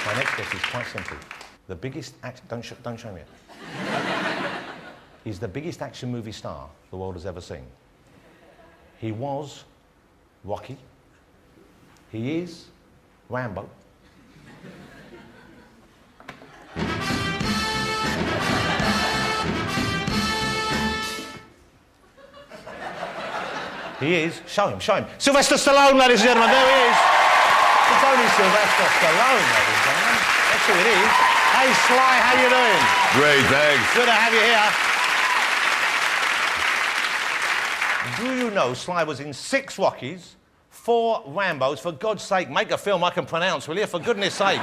My next guess is quite simple. The biggest action... Don't show me it. He's the biggest action movie star the world has ever seen. He was Rocky. He is Rambo. He is. Show him. Sylvester Stallone, ladies and gentlemen, there he is. It's only Sylvester Stallone, ladies and gentlemen. That's who it is. Hey, Sly, how you doing? Great, thanks. Good to have you here. Do you know Sly was in 6 Rockies, 4 Rambos? For God's sake, make a film I can pronounce, will you? For goodness sake.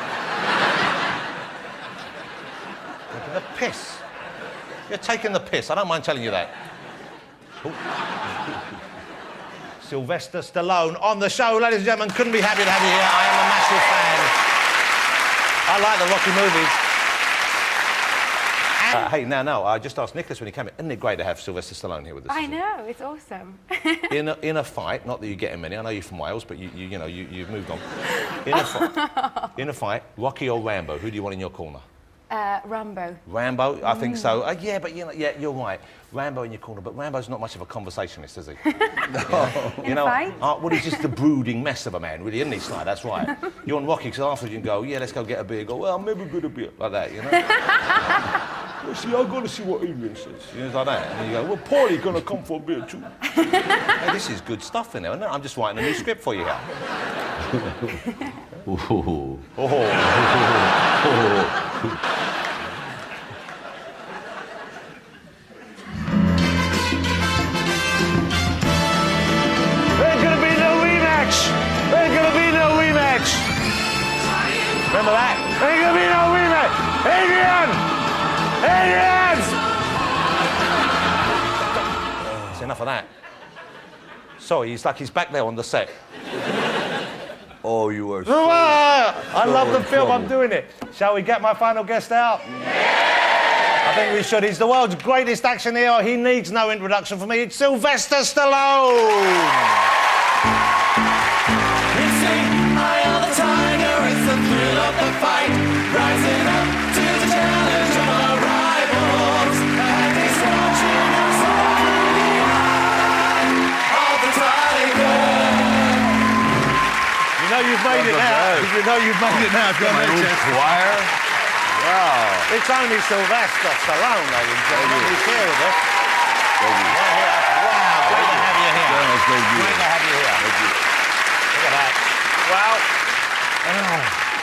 Look at the piss. You're taking the piss. I don't mind telling you that. Sylvester Stallone on the show, ladies and gentlemen. Couldn't be happier to have you here. I am a massive fan. I like the Rocky movies. Hey, now, I just asked Nicholas when he came in. Isn't it great to have Sylvester Stallone here with us? I know, it's awesome. in a fight, not that you're getting many. I know you're from Wales, but you've moved on. In a fight, Rocky or Rambo? Who do you want in your corner? Rambo. Rambo? I think so. Yeah, but you're right. Rambo in your corner, but Rambo's not much of a conversationalist, is he? No. In a fight? Well, he's just the brooding mess of a man, really, isn't he, Sly? That's right. You're on Rocky, because afterwards you can go, yeah, let's go get a beer. Go, well, I'm never good at beer. Like that, you know? Well, see, I've got to see what Adrian says. You know, like that. And you go, well, Paulie's going to come for a beer, too. Hey, this is good stuff in there, isn't it? I'm just writing a new script for you here. Remember that? Ain't gonna be no rematch! Adrian! That's enough of that. Sorry, he's back there on the set. Oh, you are so... I love the film, I'm doing it. Shall we get my final guest out? Yeah! I think we should. He's the world's greatest action hero. He needs no introduction from me. It's Sylvester Stallone! The fight, rising up to the challenge of our rivals, and he's watching us all through the eye of the tiger. You know you've made it now. You know you've made it now. My own choir. Wow. It's only Sylvester Stallone, ladies and gentlemen. He's here with us. Thank you. Wow, great to have you here. Thank you. Great to have you here. Thank you. Look at that. Well,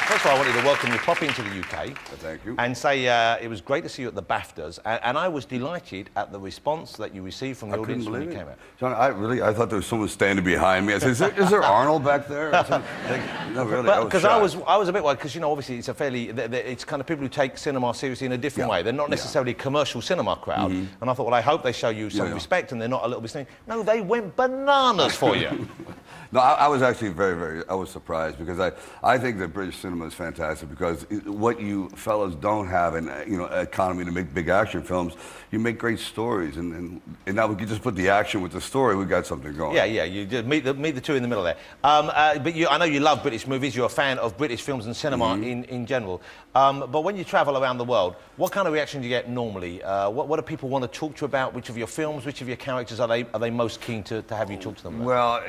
first of all, I wanted to welcome you properly into the UK. Thank you. And say it was great to see you at the BAFTAs. And I was delighted at the response that you received from the audience when you came out. John, I thought there was someone standing behind me. I said, is there Arnold back there? No, really, Because I was a bit worried, because, you know, obviously it's a fairly... It's kind of people who take cinema seriously in a different way. They're not necessarily a commercial cinema crowd. And I thought, well, I hope they show you some respect and they're not a little bit sneaky. No, they went bananas for you. No, I was actually I was surprised, because I think that British cinema is fantastic, because what you fellas don't have in economy to make big action films, you make great stories, and now we can just put the action with the story. We got something going. Yeah, you just meet the two in the middle there. But I know you love British movies. You're a fan of British films and cinema in general. But when you travel around the world, what kind of reaction do you get normally? What do people want to talk to you about? Which of your films, which of your characters are they most keen to have you talk to them about? Well,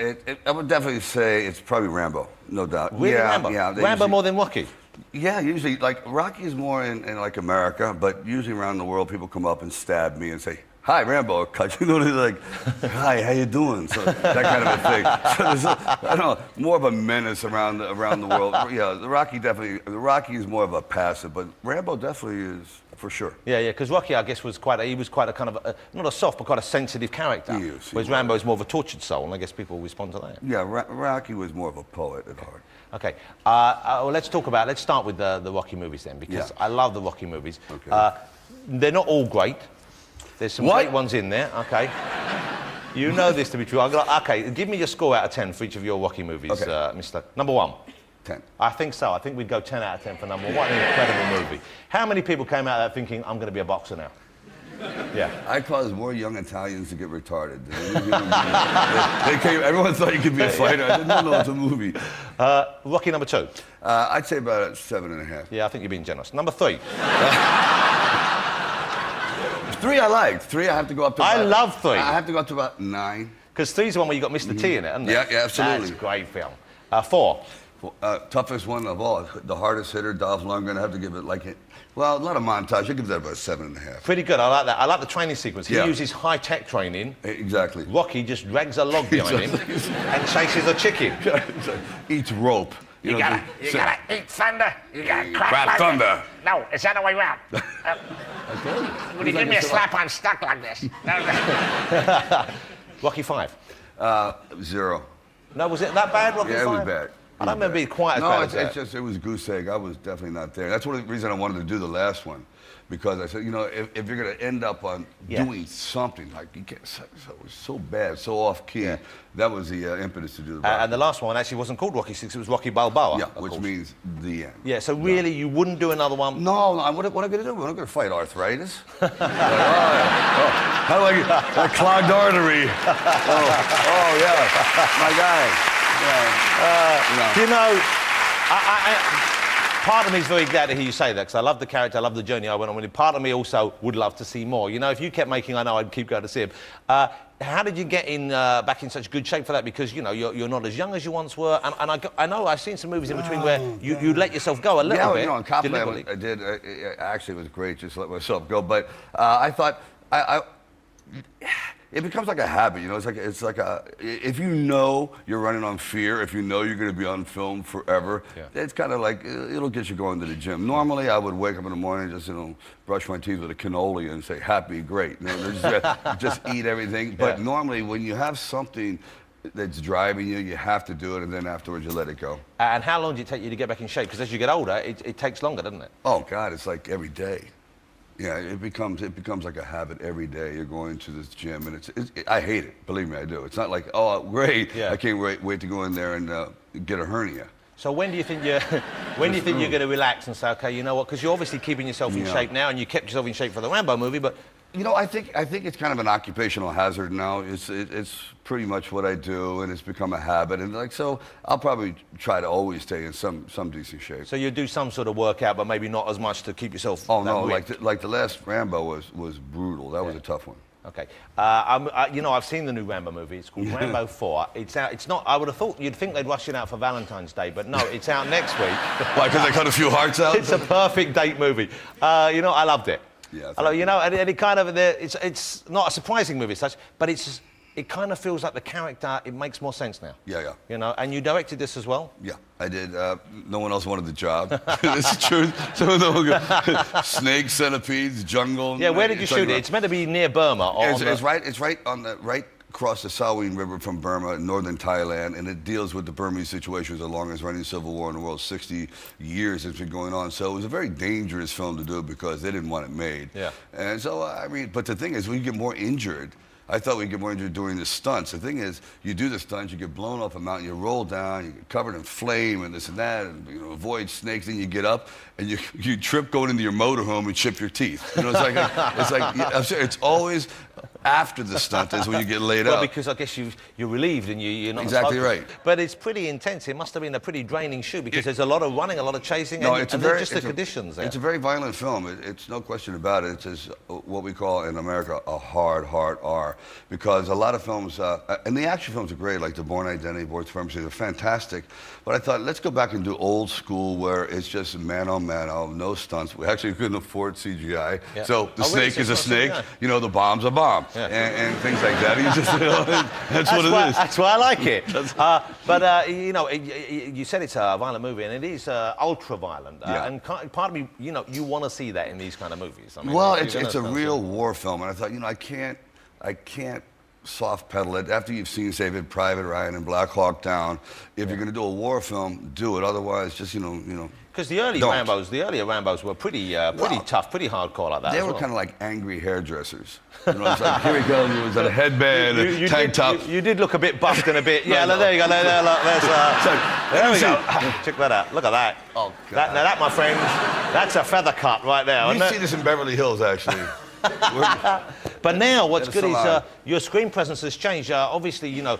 I would definitely say it's probably Rambo, no doubt. Really, Rambo? Yeah, Rambo more than Rocky? Yeah, usually, like, Rocky is more in like America, but usually around the world, people come up and stab me and say, hi, Rambo, cut. You know, they're like, hi, how you doing? So that kind of a thing. So there's I don't know, more of a menace around the world. Yeah, the Rocky is more of a passive, but Rambo definitely is, for sure. Yeah, because Rocky, I guess, was quite a kind of not a soft, but quite a sensitive character. He is. Whereas Rambo is more of a tortured soul, and I guess people respond to that. Yeah, Rocky was more of a poet at heart. Okay, well, let's start with the Rocky movies then, because I love the Rocky movies. Okay. They're not all great. There's some great ones in there, okay. You know this to be true. Okay, give me your score out of 10 for each of your Rocky movies, Mr. Number 1. 10. I think so. I think we'd go 10 out of 10 for number 1. What an incredible movie. How many people came out of that thinking, I'm going to be a boxer now? Yeah. I caused more young Italians to get retarded than any human being. They came, everyone thought you could be a fighter. I said, no, it's a movie. Rocky number 2. I'd say about a 7.5. Yeah, I think you're being generous. Number 3. 3 I liked. 3 I have to go up to. I love 3. I have to go up to about 9. Because 3's the one where you got Mr. T in it, isn't it? Yeah, absolutely. That's a great film. 4. Toughest one of all, the hardest hitter, Dolph Lundgren. I have to give it like it. Well, a lot of montage. I give that about 7.5. Pretty good. I like that. I like the training sequence. He Yeah. uses high-tech training. Exactly. Rocky just drags a log behind him and chases a chicken. Eats rope. You gotta eat thunder. You gotta Crap thunder. No, it's the other way around. When you give me a slap, I'm stuck like this. Rocky 5. 0. No, was it that bad, Rocky 5? Yeah, it was bad. I don't remember it quite as bad as that. No, it's just, it was goose egg. I was definitely not there. That's one of the reason I wanted to do the last one. Because I said, you know, if you're going to end up on doing something, like, you can't, it was so bad, so off-key, that was the impetus to do the Rocky. And the last one actually wasn't called Rocky 6, it was Rocky Balboa. Yeah, which means the end. Yeah, so really, you wouldn't do another one? No, what am I going to do? We're not going to fight arthritis. How do I get that clogged artery? Yeah, my guy. You know, part of me is very glad to hear you say that, because I love the character, I love the journey I went on with him. Part of me also would love to see more. You know, if you kept making, I know I'd keep going to see him. How did you get back in such good shape for that? Because, you know, you're not as young as you once were. And I know I've seen some movies in between where you let yourself go a little bit. Yeah, you know, on Copland, I did. Actually, it was great just to let myself go. But I thought, it becomes like a habit, you know. It's like if you know you're running on fear, if you know you're going to be on film forever, it's kind of like it'll get you going to the gym. Normally, I would wake up in the morning, just brush my teeth with a cannoli and say happy, great, you know, just eat everything. But normally, when you have something that's driving you, you have to do it, and then afterwards you let it go. And how long did it take you to get back in shape? Because as you get older, it takes longer, doesn't it? Oh God, it's like every day. Yeah, it becomes like a habit every day. You're going to this gym, and I hate it. Believe me, I do. It's not like, oh, great, I can't wait to go in there and get a hernia. So when do you think you're going to relax and say, okay, you know what? Because you're obviously keeping yourself in shape now, and you kept yourself in shape for the Rambo movie, but. You know, I think it's kind of an occupational hazard now. It's pretty much what I do, and it's become a habit. And like so, I'll probably try to always stay in some decent shape. So you do some sort of workout, but maybe not as much to keep yourself. Oh no, like the last Rambo was brutal. That was a tough one. Okay, you know, I've seen the new Rambo movie. It's called Rambo 4. It's out. It's not. I would have thought you'd think they'd rush it out for Valentine's Day, but no, it's out next week. Why? Because they cut a few hearts out. It's a perfect date movie. You know, I loved it. Yeah. Hello, you know, and it kind of it's not a surprising movie as such, but it kind of feels like the character. It makes more sense now. Yeah. You know, and you directed this as well. Yeah, I did. No one else wanted the job. This is true. Snakes, centipedes, jungle. Yeah, where did you shoot it? It's meant to be near Burma. It's right on the across the Salween River from Burma, northern Thailand, and it deals with the Burmese situation. It's the longest running civil war in the world. 60 years it's been going on. So it was a very dangerous film to do because they didn't want it made. Yeah. And so, I mean, but the thing is, when you get more injured, I thought we'd get more injured doing the stunts. The thing is, you do the stunts, you get blown off a mountain, you roll down, you get covered in flame and this and that, and you know, avoid snakes. Then you get up and you trip going into your motorhome and chip your teeth. You know, I'm sorry, it's always after the stunt is when you get laid well, out. Well, because I guess you're relieved and you're not exactly right. But it's pretty intense. It must have been a pretty draining shoot because there's a lot of running, a lot of chasing, and just the conditions there. It's a very violent film. It's no question about it. It's what we call in America a hard R. Because a lot of films, and the action films are great, like The Bourne Identity, Bourne Supremacy, they're fantastic. But I thought, let's go back and do old school where it's just man on man, no stunts. We actually couldn't afford CGI. Yeah. So the snake is a snake, you know, the bomb's a bomb, and things like that. You just, you know, that's what it is. That's why I like it. But, you know, you said it's a violent movie, and it is ultra-violent. And part of me, you know, you want to see that in these kind of movies. I mean, well, it's a real war film, and I thought, you know, I can't soft pedal it. After you've seen Saving Private Ryan and Black Hawk Down, if you're going to do a war film, do it. Otherwise, just, you know. Because the earlier Rambos were pretty tough, pretty hardcore like that. They were kind of like angry hairdressers. You know, it's like, here he goes, he was at a headband, a tank top. You did look a bit buffed and a bit, there you go, there we go. Check that out, look at that. Oh, God. Now that, my friends, that's a feather cut right there, isn't it? You see this in Beverly Hills, actually. But now, what's That's good a is lie. your screen presence has changed. Obviously, you know,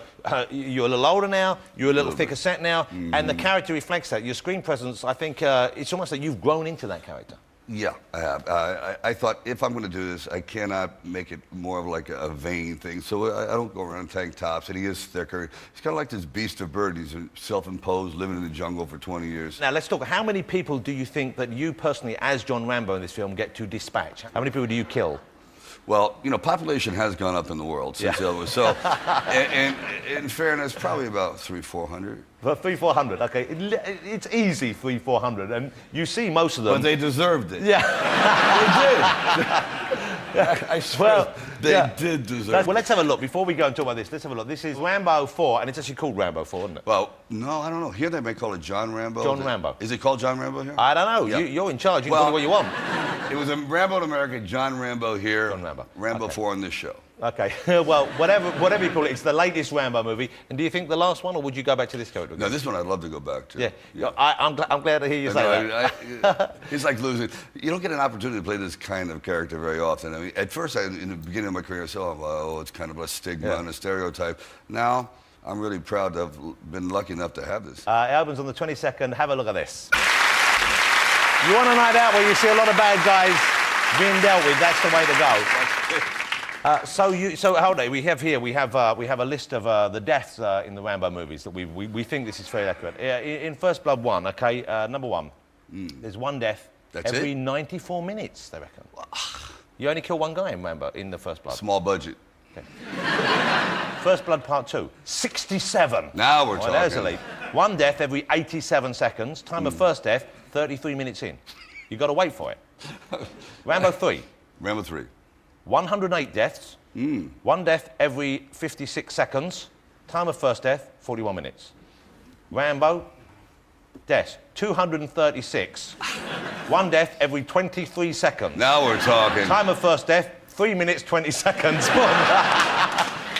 you're a little older now, you're a little thicker set now, and the character reflects that. Your screen presence, I think, it's almost like you've grown into that character. Yeah, I have. I thought if I'm going to do this, I cannot make it more of like a vain thing. So I don't go around in tank tops, and he is thicker. He's kind of like this beast of burden. He's self-imposed, living in the jungle for 20 years. Now, let's talk. How many people do you think that you personally, as John Rambo in this film, get to dispatch? How many people do you kill? Well, you know, population has gone up in the world since it was so. And in fairness, probably about 300-400. But 300-400, okay. It's easy, 300-400, and you see most of them. But they deserved it. Yeah. They did. I swear, they did deserve it. Well, let's have a look. Before we go and talk about this, let's have a look. This is Rambo 4, and it's actually called Rambo 4, isn't it? Well, no, I don't know. Here they may call it John Rambo. John Rambo. Is it called John Rambo here? I don't know. Yeah. You're in charge. You can Well, do what you want. It was a Rambo in America, John Rambo here. John Rambo. Rambo Okay. 4 on this show. Okay. Well, whatever you call it, it's the latest Rambo movie. And do you think the last one, or would you go back to this character? No, this one I'd love to go back to. Yeah. I'm glad to hear you say that. It's like losing. You don't get an opportunity to play this kind of character very often. I mean, at first, in the beginning of my career, I said, oh, it's kind of a stigma and a stereotype. Now, I'm really proud to have been lucky enough to have this. It opens on the 22nd. Have a look at this. You want a night out where you see a lot of bad guys being dealt with? That's the way to go. So hold on. We have a list of the deaths in the Rambo movies that we think this is very accurate. In First Blood 1, okay, number 1, there's one death every 94 minutes. They reckon. You only kill one guy in Rambo in the First Blood. Small budget. Okay. First Blood Part 2, 67. Now we're talking. There's a leap. One death every 87 seconds. Time of first death, 33 minutes in. You got to wait for it. Rambo 3. Rambo 3. 108 deaths. One death every 56 seconds. Time of first death, 41 minutes. Rambo, deaths, 236. One death every 23 seconds. Now we're talking. Time of first death, 3 minutes, 20 seconds.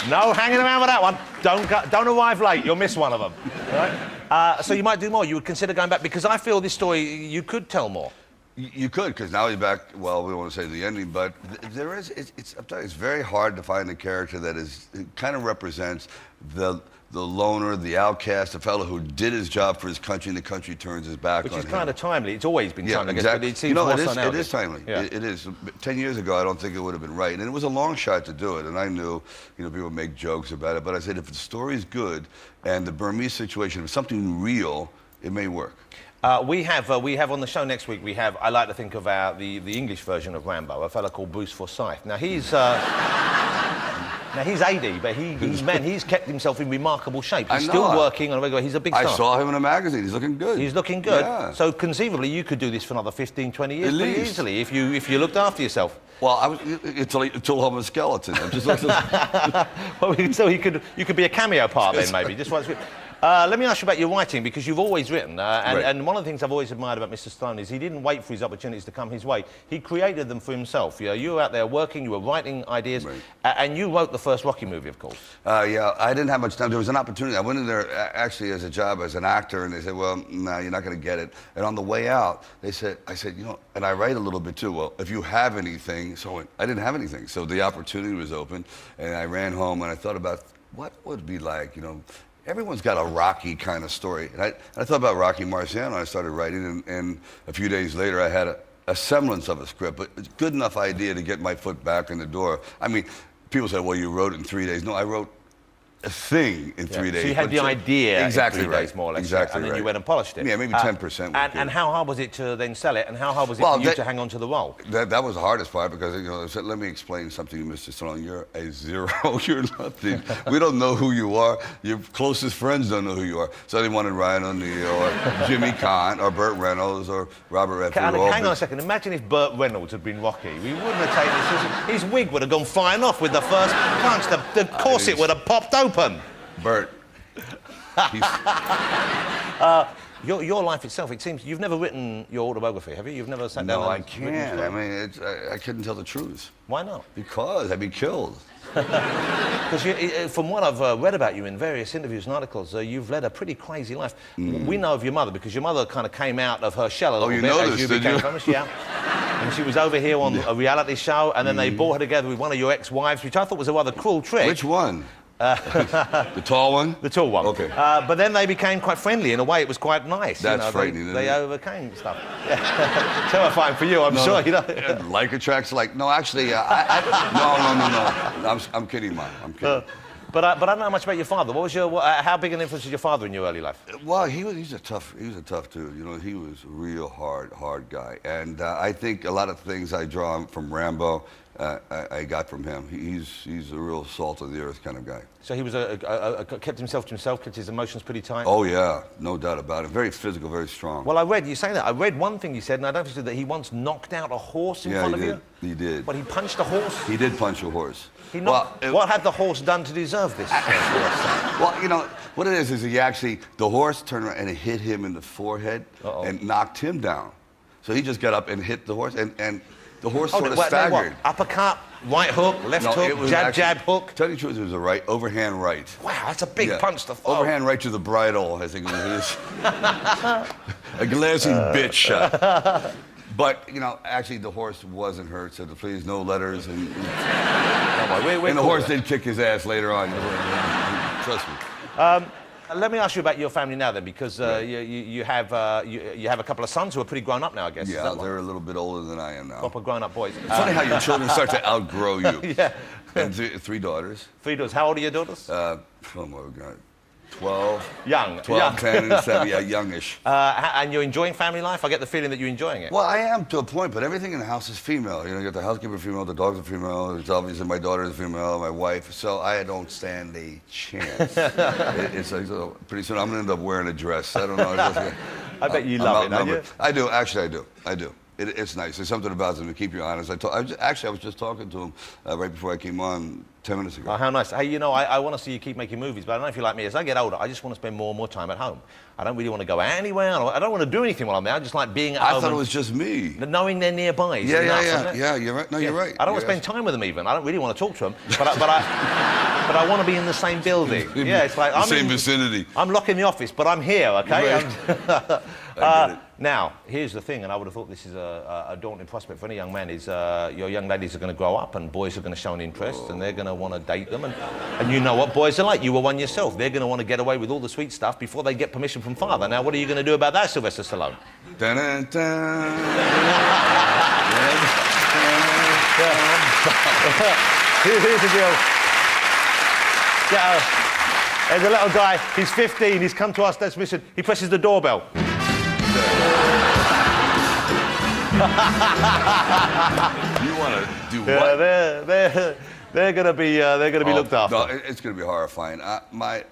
No hanging around with that one. Don't arrive late, you'll miss one of them. Right? So you might do more. You would consider going back, because I feel this story, you could tell more. You could, because now he's back. Well, we don't want to say the ending, but there is. I'm telling you, it's very hard to find a character that kind of represents the loner, the outcast, the fellow who did his job for his country, and the country turns his back on him. Which is kind of timely. It's always been timely, exactly. I guess, but it seems more so nowadays. It is timely. Yeah. It is. 10 years ago, I don't think it would have been right, and it was a long shot to do it. And I knew, people make jokes about it, but I said if the story's good and the Burmese situation is something real, it may work. We have on the show next week. I like to think of the English version of Rambo, a fellow called Bruce Forsyth. Now he's 80, but he's kept himself in remarkable shape. He's still working on a regular. He's a big star. I saw him in a magazine. He's looking good. He's looking good. Yeah. So conceivably, you could do this for another 15, 20 years pretty easily if you looked after yourself. Well, until I'm a skeleton. I'm just Well, so you could be a cameo part then, maybe. Just once. Let me ask you about your writing, because you've always written, and one of the things I've always admired about Mr. Stallone is he didn't wait for his opportunities to come his way. He created them for himself. You were out there working, you were writing ideas, and you wrote the first Rocky movie, of course. Yeah, I didn't have much time. There was an opportunity. I went in there actually as a job as an actor, and they said, well, no, you're not going to get it. And on the way out, I said, and I write a little bit too. Well, if you have anything, so I didn't have anything. So the opportunity was open, and I ran home, and I thought about what would it be like, Everyone's got a Rocky kind of story. And I thought about Rocky Marciano. I started writing, and a few days later, I had a semblance of a script, but it's a good enough idea to get my foot back in the door. I mean, people say, well, you wrote it in 3 days. No, I wrote a thing in 3 days. So you had the idea exactly in 3 days, more or less. Exactly and then you went and polished it. Yeah, maybe 10%. And how hard was it to then sell it? And how hard was it for you to hang on to the role? That was the hardest part, because they said, let me explain something to you, Mr. Stallone. You're a zero. You're nothing. We don't know who you are. Your closest friends don't know who you are. So they wanted Ryan O'Neal or Jimmy Kahn or Burt Reynolds or Robert Redford. Hang on a second. Imagine if Burt Reynolds had been Rocky. We wouldn't have taken this. His wig would have gone flying off with the first punch. The corset would have popped open. Bert. Your life itself, it seems you've never written your autobiography, have you? You've never sat down. No, I can't. I mean, I couldn't tell the truth. Why not? Because I'd be killed. Because from what I've read about you in various interviews and articles, you've led a pretty crazy life. We know of your mother because your mother kind of came out of her shell a little bit as you became famous. Yeah. And she was over here on a reality show, and then they brought her together with one of your ex-wives, which I thought was a rather cruel trick. Which one? The tall one? The tall one. Okay. But then they became quite friendly. In a way, it was quite nice. That's frightening, isn't They it? overcame stuff. Yeah. Terrifying for you, I'm sure. You know. Like attracts like. No, actually, no. I'm kidding, Mom. I'm kidding. But I don't know much about your father. What was how big an influence was your father in your early life? Well, he was a tough dude. You know, he was a real hard guy. And I think a lot of things I draw from Rambo, I got from him. He's a real salt of the earth kind of guy. So he was kept himself to himself, kept his emotions pretty tight. Oh yeah, no doubt about it. Very physical, very strong. Well, you say that. I read one thing you said, and I don't know that he once knocked out a horse in front of you. He did. But he punched a horse. He did punch a horse. What had the horse done to deserve this? Well, you know, what it is the horse turned around and it hit him in the forehead and knocked him down. So he just got up and hit the horse, and the horse sort of staggered. Uppercut, right hook, left hook, jab, hook? Tell you the truth, it was a right, overhand right. Wow, that's a big punch to throw. Overhand right to the bridle, I think it was. A glassy bitch shot. But, you know, actually the horse wasn't hurt, so please, no letters. And the horse did kick his ass later on. Trust me. Let me ask you about your family now, then, because you have a couple of sons who are pretty grown up now, I guess. Yeah, they're a little bit older than I am now. Proper grown-up boys. It's funny how your children start to outgrow you. Yeah. And three daughters. 3 daughters. How old are your daughters? Oh my God. 12. Young. 12, 10, and 7. Yeah, youngish. And you're enjoying family life? I get the feeling that you're enjoying it. Well, I am to a point, but everything in the house is female. You know, you got the housekeeper female, the dogs are female, it's obviously my daughter is female, my wife, so I don't stand a chance. It's like, so pretty soon I'm going to end up wearing a dress. I don't know. I bet you love it, don't you? I do, actually I do. It's nice. There's something about them to keep you honest. I was just talking to him right before I came on 10 minutes ago. Oh, how nice. Hey, you know, I want to see you keep making movies, but I don't know if you're like me. As I get older, I just want to spend more and more time at home. I don't really want to go anywhere. I don't want to do anything while I'm there. I just like being at home. I thought it was just me. Knowing they're nearby. Yeah, you're right. No, you're right. I don't want to spend time with them even. I don't really want to talk to them, but I want to be in the same building. Yeah, it's like the same vicinity. I'm locked in the office, but I'm here, okay? Right. I get it. Now, here's the thing, and I would have thought this is a daunting prospect for any young man, is your young ladies are going to grow up and boys are going to show an interest and they're going to want to date them. And you know what boys are like. You were one yourself. They're going to want to get away with all the sweet stuff before they get permission from father. Now, what are you going to do about that, Sylvester Stallone? Here's the deal. There's a little guy, he's 15, he's come to our stage mission, he presses the doorbell. You want to do what? They're gonna be looked after. No, it's gonna be horrifying.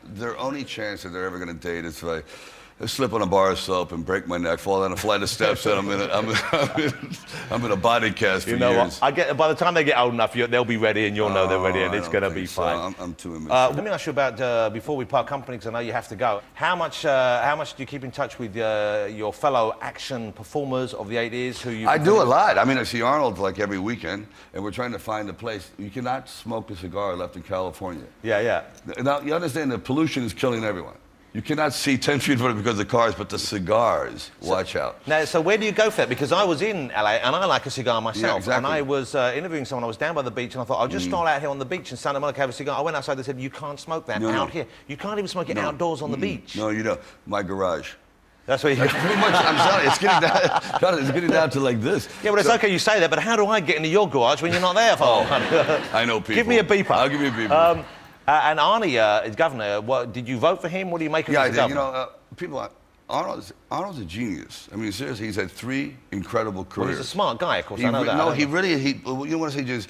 Their only chance that they're ever gonna date is if I slip on a bar of soap and break my neck, fall down a flight of steps, and I'm in a body cast for years. You know what? By the time they get old enough, they'll be ready, and you'll know they're ready, and it's going to be fine. I'm too immature. Let me ask you about before we part company, because I know you have to go. How much do you keep in touch with your fellow action performers of the 80s? I do a lot. I mean, I see Arnold like every weekend, and we're trying to find a place. You cannot smoke a cigar left in California. Yeah. Now you understand the pollution is killing everyone. You cannot see 10 feet in front of it because of the cars, but the cigars, watch out. Now, so where do you go for that? Because I was in LA and I like a cigar myself. Yeah, exactly. And I was interviewing someone. I was down by the beach and I thought, I'll just stroll out here on the beach in Santa Monica, have a cigar. I went outside, they said, you can't smoke that out here. You can't even smoke it outdoors on the beach. No, you don't. My garage. That's what you... Pretty much, I'm sorry, it's getting down to like this. Yeah, but it's okay you say that, but how do I get into your garage when you're not there? I know people. Give me a beeper. I'll give you a beeper. And Arnie is governor. Did you vote for him? What do you make of him as governor? You know, Arnold's a genius. I mean, seriously, he's had 3 incredible careers. Well, he's a smart guy, of course. I know that. No, you want to say just,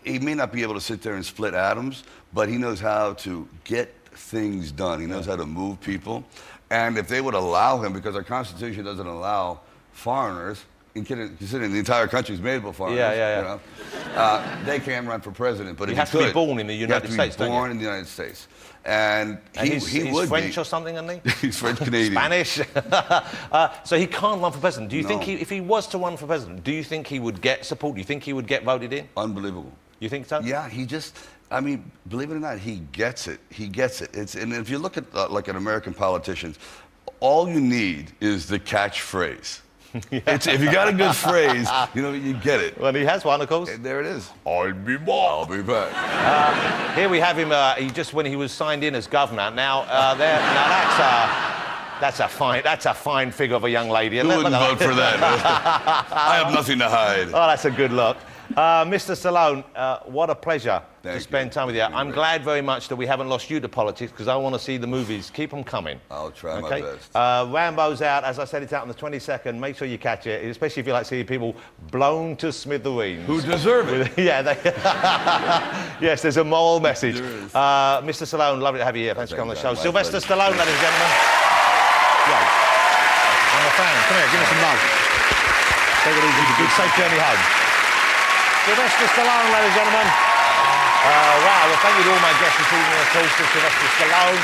he may not be able to sit there and split atoms, but he knows how to get things done. He knows how to move people. And if they would allow him, because our Constitution doesn't allow foreigners, considering the entire country is made up of foreigners, they can't run for president. But you have to be born in the United States, don't you? Born in the United States. And he's would French or something, isn't he? He's French-Canadian. Spanish. So he can't run for president. Do you think if he was to run for president, do you think he would get support? Do you think he would get voted in? Unbelievable. You think so? Yeah, believe it or not, he gets it. He gets it. And if you look at like an American politicians, all you need is the catchphrase. If you got a good phrase, you get it. Well, he has one, of course. And there it is. I'll be back. I'll be back. Here we have him. When he was signed in as governor. Now, that's a fine figure of a young lady. Who wouldn't vote for that? I have nothing to hide. Oh, that's a good look. Mr. Stallone, what a pleasure to spend time with you. I'm glad very much that we haven't lost you to politics because I want to see the movies. Keep them coming. I'll try my best. Rambo's out. As I said, it's out on the 22nd. Make sure you catch it, especially if you like seeing people blown to smithereens. Who deserve it. Yes, there's a moral message. Mr. Stallone, lovely to have you here. Thanks for coming on the show. Sylvester Stallone, ladies and gentlemen. I'm a fan. Come here, give me some love. Take it easy. Good, safe journey home. Sylvester Stallone, ladies and gentlemen. Wow, well, thank you to all my guests this evening, of course, to Sylvester Stallone.